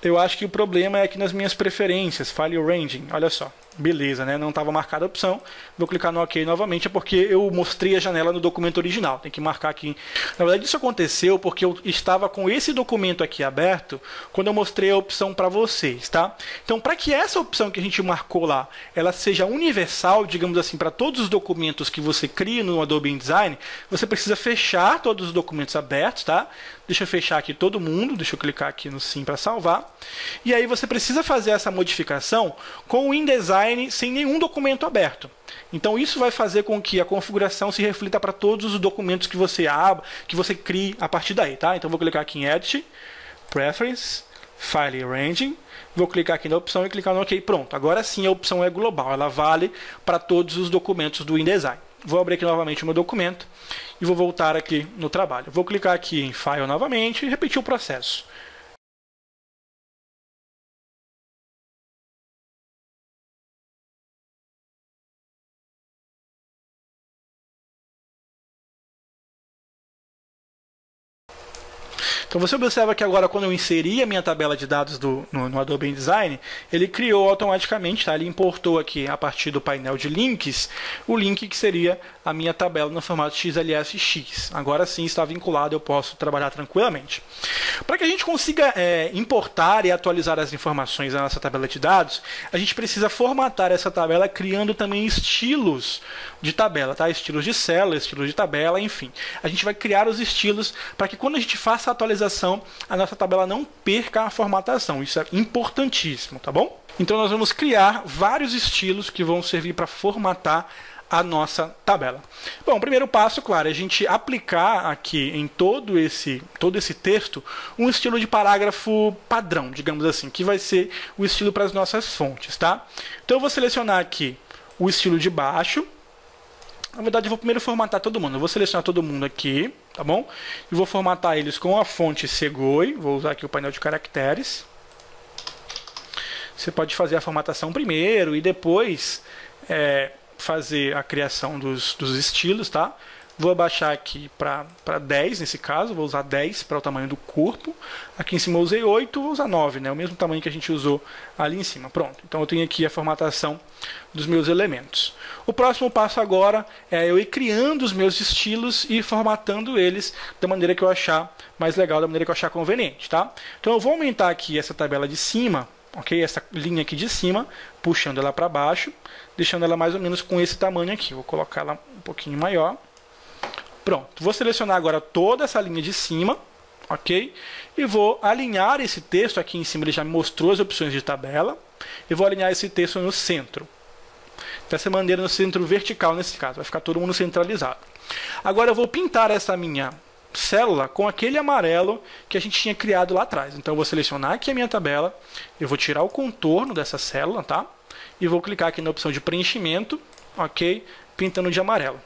Eu acho que o problema é aqui nas minhas preferências, File Arranging. Olha só. Beleza, né? Não estava marcada a opção. Vou clicar no OK novamente, é porque eu mostrei a janela no documento original. Tem que marcar aqui. Na verdade, isso aconteceu porque eu estava com esse documento aqui aberto quando eu mostrei a opção para vocês, tá? Então, para que essa opção que a gente marcou lá, ela seja universal, digamos assim, para todos os documentos que você cria no Adobe InDesign, você precisa fechar todos os documentos abertos, tá? Deixa eu fechar aqui todo mundo, deixa eu clicar aqui no Sim para salvar. E aí você precisa fazer essa modificação com o InDesign sem nenhum documento aberto. Então isso vai fazer com que a configuração se reflita para todos os documentos que você abra, que você crie a partir daí, tá? Então vou clicar aqui em Edit, Preference, File Arranging, vou clicar aqui na opção e clicar no OK. Pronto, agora sim a opção é global, ela vale para todos os documentos do InDesign. Vou abrir aqui novamente o meu documento e vou voltar aqui no trabalho. Vou clicar aqui em File novamente e repetir o processo. Então você observa que agora quando eu inseri a minha tabela de dados no Adobe InDesign, ele criou automaticamente, tá? Ele importou aqui a partir do painel de links, o link que seria a minha tabela no formato XLSX. Agora sim está vinculado, eu posso trabalhar tranquilamente. Para que a gente consiga importar e atualizar as informações da nossa tabela de dados, a gente precisa formatar essa tabela criando também estilos de tabela, tá? Estilos de célula, estilos de tabela, enfim. A gente vai criar os estilos para que quando a gente faça a atualização, a nossa tabela não perca a formatação. Isso é importantíssimo, tá bom? Então nós vamos criar vários estilos que vão servir para formatar a nossa tabela. Bom, o primeiro passo, claro, é a gente aplicar aqui em todo esse texto um estilo de parágrafo padrão, digamos assim, que vai ser o estilo para as nossas fontes, tá? Então eu vou selecionar aqui o estilo de baixo. Na verdade, eu vou primeiro formatar todo mundo. Eu vou selecionar todo mundo aqui, tá bom? E vou formatar eles com a fonte Segoi. Vou usar aqui o painel de caracteres. Você pode fazer a formatação primeiro e depois fazer a criação dos estilos, tá? Vou abaixar aqui para 10 nesse caso, vou usar 10 para o tamanho do corpo. Aqui em cima eu usei 8, vou usar 9, né? O mesmo tamanho que a gente usou ali em cima. Pronto, então eu tenho aqui a formatação dos meus elementos. O próximo passo agora é eu ir criando os meus estilos e formatando eles da maneira que eu achar mais legal, da maneira que eu achar conveniente, tá? Então eu vou aumentar aqui essa tabela de cima, ok? Essa linha aqui de cima, puxando ela para baixo, deixando ela mais ou menos com esse tamanho aqui. Vou colocar ela um pouquinho maior. Pronto, vou selecionar agora toda essa linha de cima, ok? E vou alinhar esse texto aqui em cima, ele já me mostrou as opções de tabela. E vou alinhar esse texto no centro. Dessa maneira, no centro vertical nesse caso, vai ficar todo mundo centralizado. Agora eu vou pintar essa minha célula com aquele amarelo que a gente tinha criado lá atrás. Então eu vou selecionar aqui a minha tabela, eu vou tirar o contorno dessa célula, tá? E vou clicar aqui na opção de preenchimento, ok? Pintando de amarelo.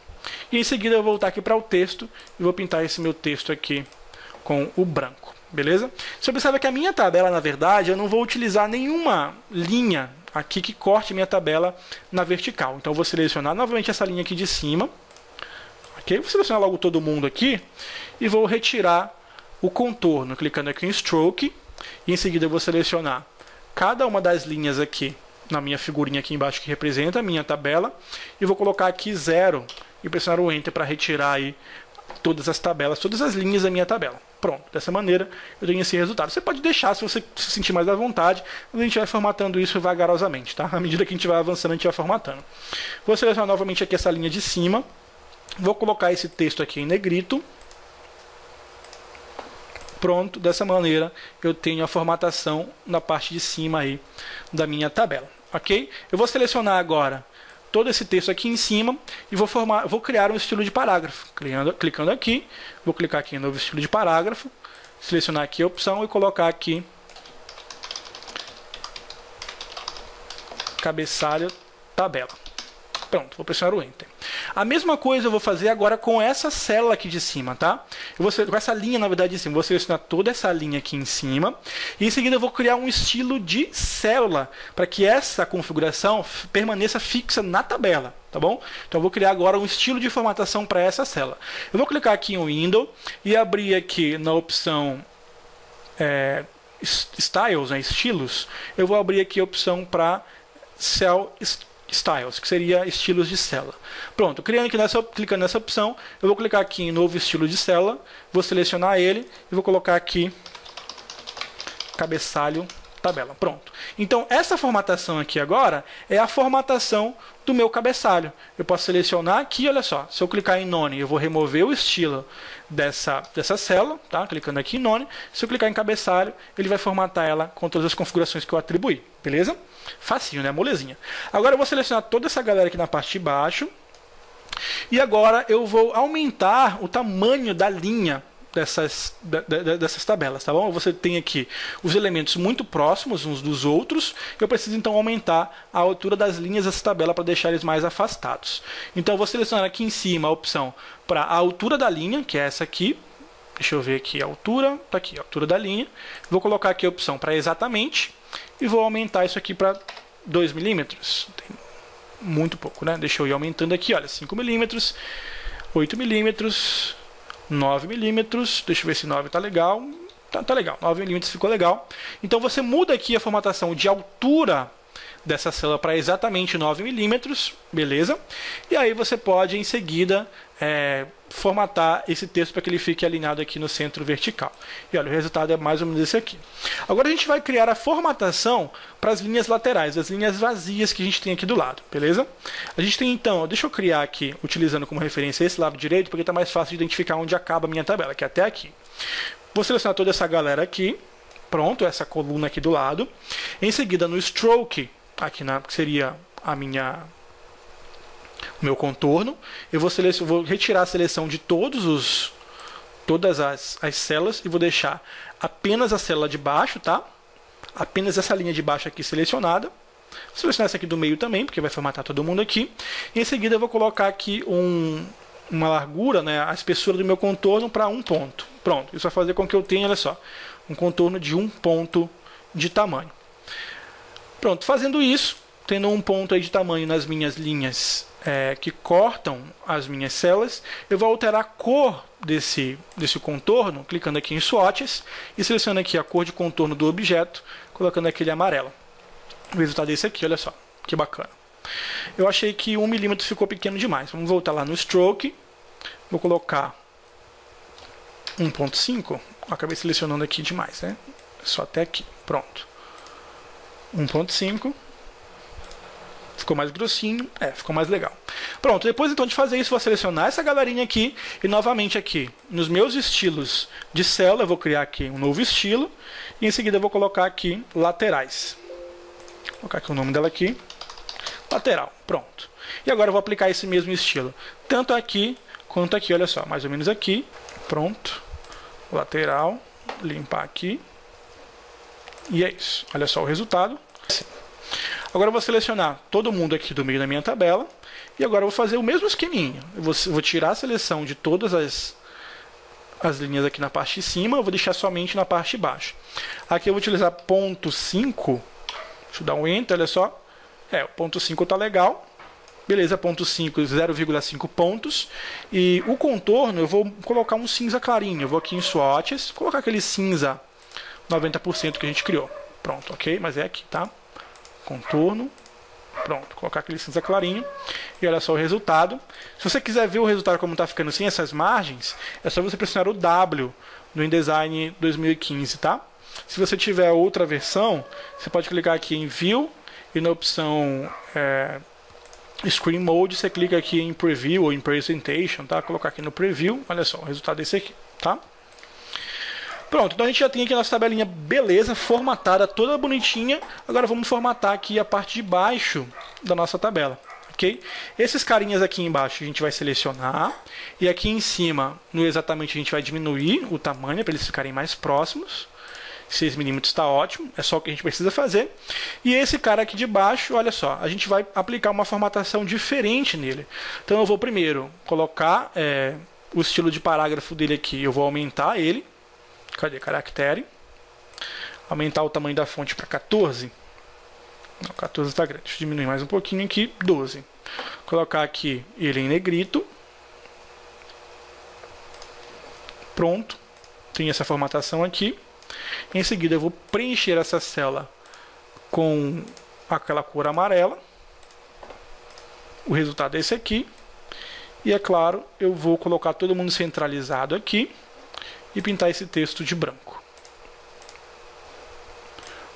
E em seguida eu vou voltar aqui para o texto e vou pintar esse meu texto aqui com o branco, beleza? Você observa que a minha tabela, na verdade, eu não vou utilizar nenhuma linha aqui que corte minha tabela na vertical. Então eu vou selecionar novamente essa linha aqui de cima, ok? Vou selecionar logo todo mundo aqui e vou retirar o contorno, clicando aqui em Stroke. E em seguida eu vou selecionar cada uma das linhas aqui na minha figurinha aqui embaixo que representa a minha tabela e vou colocar aqui 0 e pressionar o Enter para retirar aí todas as tabelas, todas as linhas da minha tabela. Pronto, dessa maneira eu tenho esse resultado. Você pode deixar se você se sentir mais à vontade, mas a gente vai formatando isso vagarosamente, tá? À medida que a gente vai avançando, a gente vai formatando. Vou selecionar novamente aqui essa linha de cima, vou colocar esse texto aqui em negrito. Pronto, dessa maneira eu tenho a formatação na parte de cima aí da minha tabela, ok? Eu vou selecionar agora todo esse texto aqui em cima e vou criar um estilo de parágrafo. Clicando aqui, vou clicar aqui em novo estilo de parágrafo, selecionar aqui a opção e colocar aqui cabeçalho, tabela. Pronto, vou pressionar o Enter. A mesma coisa eu vou fazer agora com essa célula aqui de cima, tá? Com essa linha, na verdade, de cima. Vou selecionar toda essa linha aqui em cima. E em seguida eu vou criar um estilo de célula, para que essa configuração permaneça fixa na tabela, tá bom? Então eu vou criar agora um estilo de formatação para essa célula. Eu vou clicar aqui em Window e abrir aqui na opção Styles, né, estilos. Eu vou abrir aqui a opção para Cell Styles, que seria estilos de célula. Pronto, clicando nessa opção, eu vou clicar aqui em novo estilo de célula, vou selecionar ele e vou colocar aqui cabeçalho, tabela. Pronto. Então, essa formatação aqui agora é a formatação do meu cabeçalho. Eu posso selecionar aqui, olha só, se eu clicar em None, eu vou remover o estilo dessa célula, tá? Clicando aqui em None. Se eu clicar em cabeçalho, ele vai formatar ela com todas as configurações que eu atribuí, beleza? Facinho, né? Molezinha. Agora eu vou selecionar toda essa galera aqui na parte de baixo. E agora eu vou aumentar o tamanho da linha dessas tabelas, tá bom? Você tem aqui os elementos muito próximos uns dos outros. Eu preciso então aumentar a altura das linhas dessa tabela para deixar eles mais afastados. Então eu vou selecionar aqui em cima a opção para a altura da linha, que é essa aqui. Deixa eu ver aqui a altura. Tá aqui, a altura da linha. Vou colocar aqui a opção para exatamente. E vou aumentar isso aqui para 2 milímetros. Tem muito pouco, né? Deixa eu ir aumentando aqui, olha, 5 milímetros, 8 milímetros, 9 milímetros. Deixa eu ver se 9 tá legal. Tá legal, 9 milímetros ficou legal. Então você muda aqui a formatação de altura dessa célula para exatamente 9 milímetros, beleza? E aí você pode em seguida formatar esse texto para que ele fique alinhado aqui no centro vertical. E olha, o resultado é mais ou menos esse aqui. Agora a gente vai criar a formatação para as linhas laterais, as linhas vazias que a gente tem aqui do lado, beleza? A gente tem então, deixa eu criar aqui, utilizando como referência esse lado direito, porque está mais fácil de identificar onde acaba a minha tabela, que é até aqui. Vou selecionar toda essa galera aqui, pronto, essa coluna aqui do lado. Em seguida, no Stroke, aqui que seria o meu contorno, eu vou retirar a seleção de todas as células e vou deixar apenas a célula de baixo, tá? Apenas essa linha de baixo aqui selecionada. Vou selecionar essa aqui do meio também, porque vai formatar todo mundo aqui. E em seguida eu vou colocar aqui uma largura, né, a espessura do meu contorno para 1 ponto. Pronto, isso vai fazer com que eu tenha, olha só, um contorno de 1 ponto de tamanho. Pronto, fazendo isso, tendo 1 ponto aí de tamanho nas minhas linhas que cortam as minhas células, eu vou alterar a cor desse contorno, clicando aqui em Swatches e selecionando aqui a cor de contorno do objeto, colocando aquele amarelo. O resultado é esse aqui, olha só, que bacana. Eu achei que 1 milímetro ficou pequeno demais. Vamos voltar lá no Stroke, vou colocar 1.5, acabei selecionando aqui demais, né? Só até aqui, pronto. 1.5. Ficou mais grossinho, ficou mais legal. Pronto, depois então de fazer isso, vou selecionar essa galerinha aqui e novamente aqui, nos meus estilos de célula, eu vou criar aqui um novo estilo e em seguida eu vou colocar aqui laterais. Vou colocar aqui o nome dela aqui, lateral, pronto. E agora eu vou aplicar esse mesmo estilo, tanto aqui quanto aqui, olha só, mais ou menos aqui, pronto, lateral, limpar aqui e é isso, olha só o resultado. Agora eu vou selecionar todo mundo aqui do meio da minha tabela. E agora eu vou fazer o mesmo esqueminha. Eu vou tirar a seleção de todas as linhas aqui na parte de cima. Eu vou deixar somente na parte de baixo. Aqui eu vou utilizar ponto 5. Deixa eu dar um Enter, olha só. O ponto 5 tá legal. Beleza, ponto 5, 0,5 pontos. E o contorno eu vou colocar um cinza clarinho. Eu vou aqui em Swatches, colocar aquele cinza 90% que a gente criou. Pronto, ok? Mas é aqui, tá? Contorno, pronto, colocar aquele cinza clarinho e olha só o resultado. Se você quiser ver o resultado como está ficando sem essas margens, é só você pressionar o W no InDesign 2015, tá? Se você tiver outra versão, você pode clicar aqui em View e na opção Screen Mode você clica aqui em Preview ou em Presentation, tá? Colocar aqui no Preview, olha só o resultado desse aqui, tá? Pronto, então a gente já tem aqui a nossa tabelinha beleza, formatada, toda bonitinha. Agora vamos formatar aqui a parte de baixo da nossa tabela, ok? Esses carinhas aqui embaixo a gente vai selecionar. E aqui em cima, no exatamente, a gente vai diminuir o tamanho para eles ficarem mais próximos. 6mm está ótimo, é só o que a gente precisa fazer. E esse cara aqui de baixo, olha só, a gente vai aplicar uma formatação diferente nele. Então eu vou primeiro colocar o estilo de parágrafo dele aqui, eu vou aumentar ele. Cadê? Caractere. Aumentar o tamanho da fonte para 14. Não, 14 está grande. Deixa eu diminuir mais um pouquinho aqui, 12. Colocar aqui ele em negrito. Pronto. Tem essa formatação aqui. Em seguida eu vou preencher essa célula com aquela cor amarela. O resultado é esse aqui. E é claro, eu vou colocar todo mundo centralizado aqui e pintar esse texto de branco.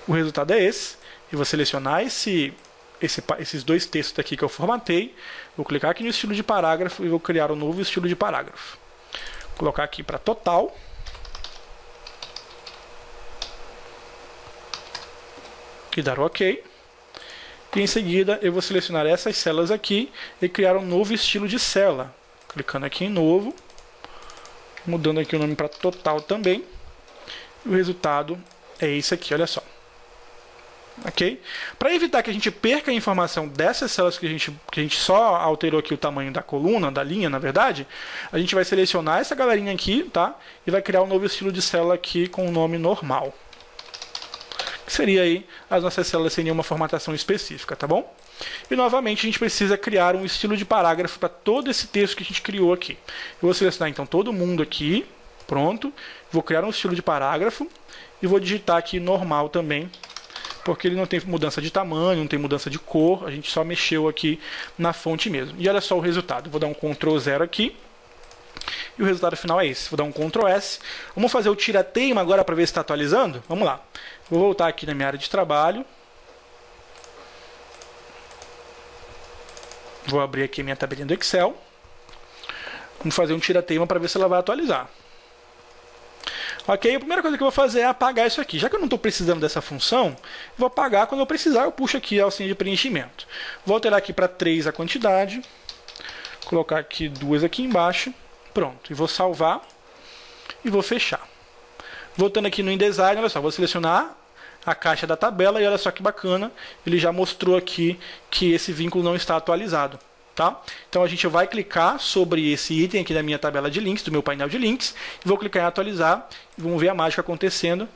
O resultado é esse. Eu vou selecionar esses dois textos aqui que eu formatei. Vou clicar aqui no estilo de parágrafo e vou criar um novo estilo de parágrafo. Vou colocar aqui para total. E dar OK. E em seguida eu vou selecionar essas células aqui e criar um novo estilo de célula. Clicando aqui em novo. Mudando aqui o nome para total também. E o resultado é esse aqui, olha só. Ok? Para evitar que a gente perca a informação dessas células que a gente só alterou aqui o tamanho da coluna, da linha, na verdade, a gente vai selecionar essa galerinha aqui, tá? E vai criar um novo estilo de célula aqui com o nome normal. Que seria aí, as nossas células sem nenhuma formatação específica, tá bom? E novamente a gente precisa criar um estilo de parágrafo para todo esse texto que a gente criou aqui. Eu vou selecionar então todo mundo aqui, pronto. Vou criar um estilo de parágrafo e vou digitar aqui normal também, porque ele não tem mudança de tamanho, não tem mudança de cor, a gente só mexeu aqui na fonte mesmo. E olha só o resultado, vou dar um Ctrl 0 aqui, e o resultado final é esse. Vou dar um Ctrl S, vamos fazer o tira-teima agora para ver se está atualizando? Vamos lá, vou voltar aqui na minha área de trabalho, vou abrir aqui minha tabelinha do Excel, vamos fazer um tira-teima para ver se ela vai atualizar. Ok, a primeira coisa que eu vou fazer é apagar isso aqui. Já que eu não estou precisando dessa função, vou apagar. Quando eu precisar, eu puxo aqui a alcinha de preenchimento. Vou alterar aqui para 3 a quantidade. Colocar aqui 2 aqui embaixo. Pronto, e vou salvar. E vou fechar. Voltando aqui no InDesign, olha só, vou selecionar a caixa da tabela e olha só que bacana. Ele já mostrou aqui que esse vínculo não está atualizado. Tá? Então a gente vai clicar sobre esse item aqui da minha tabela de links, do meu painel de links, e vou clicar em atualizar, e vamos ver a mágica acontecendo.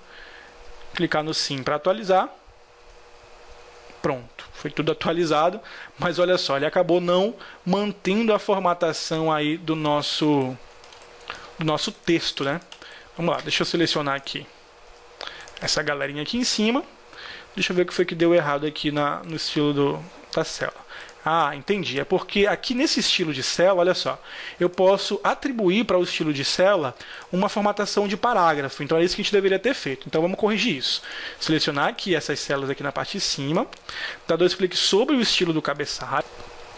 Clicar no sim para atualizar. Pronto, foi tudo atualizado, mas olha só, ele acabou não mantendo a formatação aí do nosso texto, né? Vamos lá, deixa eu selecionar aqui essa galerinha aqui em cima. Deixa eu ver o que foi que deu errado aqui no estilo da célula. Ah, entendi. É porque aqui nesse estilo de célula, olha só, eu posso atribuir para o estilo de célula uma formatação de parágrafo. Então é isso que a gente deveria ter feito. Então vamos corrigir isso. Selecionar aqui essas células aqui na parte de cima, dar 2 cliques sobre o estilo do cabeçalho.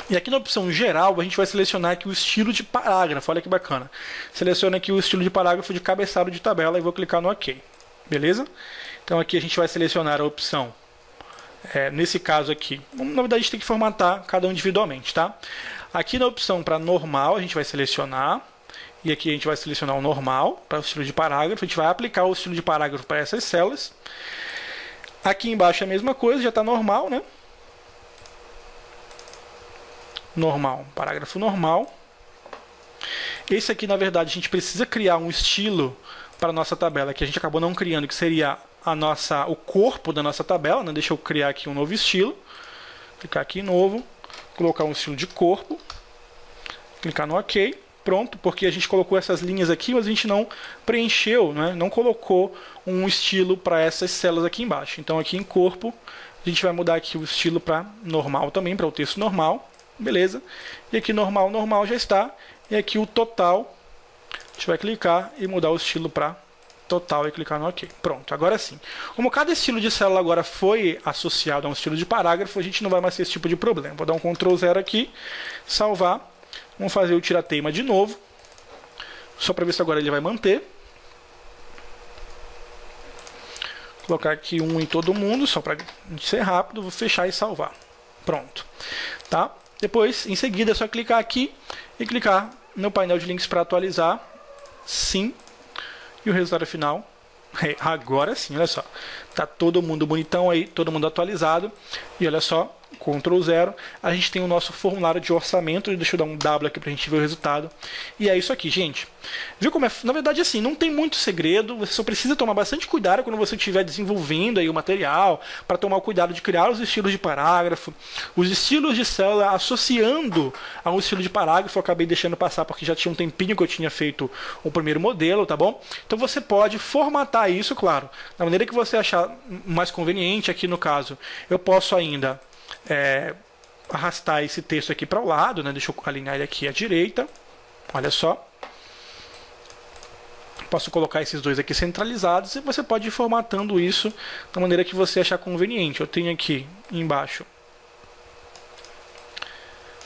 E aqui na opção geral, a gente vai selecionar aqui o estilo de parágrafo. Olha que bacana. Seleciona aqui o estilo de parágrafo de cabeçalho de tabela e vou clicar no OK. Beleza? Então aqui a gente vai selecionar a opção. Nesse caso aqui, na verdade a gente tem que formatar cada um individualmente, tá? Aqui na opção para normal a gente vai selecionar, e aqui a gente vai selecionar o normal para o estilo de parágrafo, a gente vai aplicar o estilo de parágrafo para essas células. Aqui embaixo é a mesma coisa, já está normal, né? Normal, parágrafo normal. Esse aqui na verdade a gente precisa criar um estilo para a nossa tabela, que a gente acabou não criando, que seria o corpo da nossa tabela, né? Deixa eu criar aqui um novo estilo, clicar aqui em novo, colocar um estilo de corpo, clicar no OK, pronto, porque a gente colocou essas linhas aqui, mas a gente não preencheu, né? Não colocou um estilo para essas células aqui embaixo. Então aqui em corpo, a gente vai mudar aqui o estilo para normal também, para o texto normal, beleza? E aqui normal, normal já está, e aqui o total, a gente vai clicar e mudar o estilo para total e clicar no OK. Pronto, agora sim. Como cada estilo de célula agora foi associado a um estilo de parágrafo, a gente não vai mais ter esse tipo de problema. Vou dar um Ctrl 0 aqui, salvar. Vamos fazer o tira-teima de novo, só para ver se agora ele vai manter. Colocar aqui 1 em todo mundo, só para ser rápido. Vou fechar e salvar. Pronto. Tá? Depois, em seguida, é só clicar aqui e clicar no painel de links para atualizar. Sim. E o resultado final Agora sim, olha só. Tá todo mundo bonitão aí, todo mundo atualizado. E olha só, Ctrl 0, a gente tem o nosso formulário de orçamento. Deixa eu dar um W aqui pra gente ver o resultado. E é isso aqui, gente. Viu como é? Na verdade, assim, não tem muito segredo. Você só precisa tomar bastante cuidado quando você estiver desenvolvendo aí o material, para tomar o cuidado de criar os estilos de parágrafo, os estilos de célula associando a um estilo de parágrafo. Eu acabei deixando passar porque já tinha um tempinho que eu tinha feito o primeiro modelo, tá bom? Então você pode formatar isso, claro, da maneira que você achar mais conveniente. Aqui no caso, eu posso ainda arrastar esse texto aqui para o lado, né? Deixa eu alinhar ele aqui à direita. Olha só. Posso colocar esses dois aqui centralizados e você pode ir formatando isso da maneira que você achar conveniente. Eu tenho aqui embaixo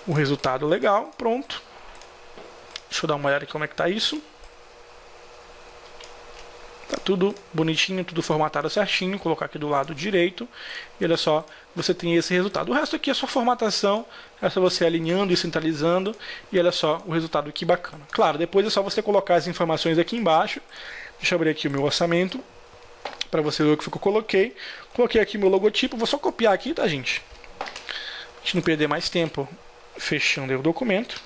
o resultado legal, pronto. Deixa eu dar uma olhada aqui como é que está isso. Tá tudo bonitinho, tudo formatado certinho. Vou colocar aqui do lado direito. E olha só, você tem esse resultado. O resto aqui é só formatação. É só você alinhando e centralizando. E olha só o resultado, que bacana. Claro, depois é só você colocar as informações aqui embaixo. Deixa eu abrir aqui o meu orçamento para você ver o que eu coloquei. Coloquei aqui meu logotipo. Vou só copiar aqui, tá, gente? A gente não perder mais tempo fechando o documento.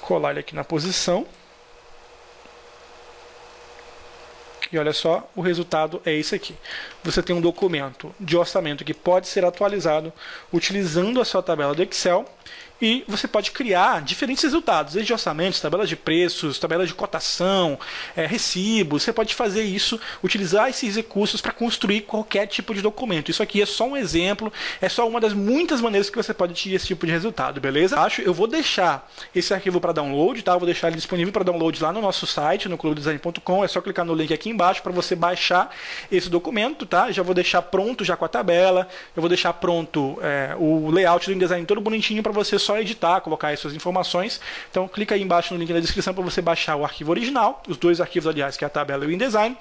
Colar ele aqui na posição. E olha só, o resultado é esse aqui. Você tem um documento de orçamento que pode ser atualizado utilizando a sua tabela do Excel. E você pode criar diferentes resultados, desde orçamentos, tabelas de preços, tabelas de cotação, recibos. Você pode fazer isso, utilizar esses recursos para construir qualquer tipo de documento. Isso aqui é só um exemplo, é só uma das muitas maneiras que você pode tirar esse tipo de resultado, beleza? Eu vou deixar esse arquivo para download, tá? Eu vou deixar ele disponível para download lá no nosso site, no clubedesign.com. É só clicar no link aqui embaixo para você baixar esse documento, tá? Já vou deixar pronto já com a tabela, eu vou deixar pronto o layout do InDesign todo bonitinho para você só editar, colocar aí suas informações. Então clica aí embaixo no link da descrição para você baixar o arquivo original, os dois arquivos, aliás, que é a tabela e o InDesign.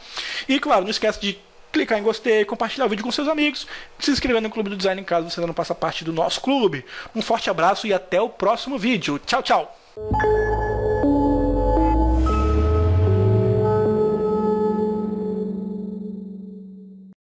E claro, não esquece de clicar em gostei, compartilhar o vídeo com seus amigos, se inscrever no Clube do Design caso você ainda não faça parte do nosso clube. Um forte abraço e até o próximo vídeo. Tchau, tchau!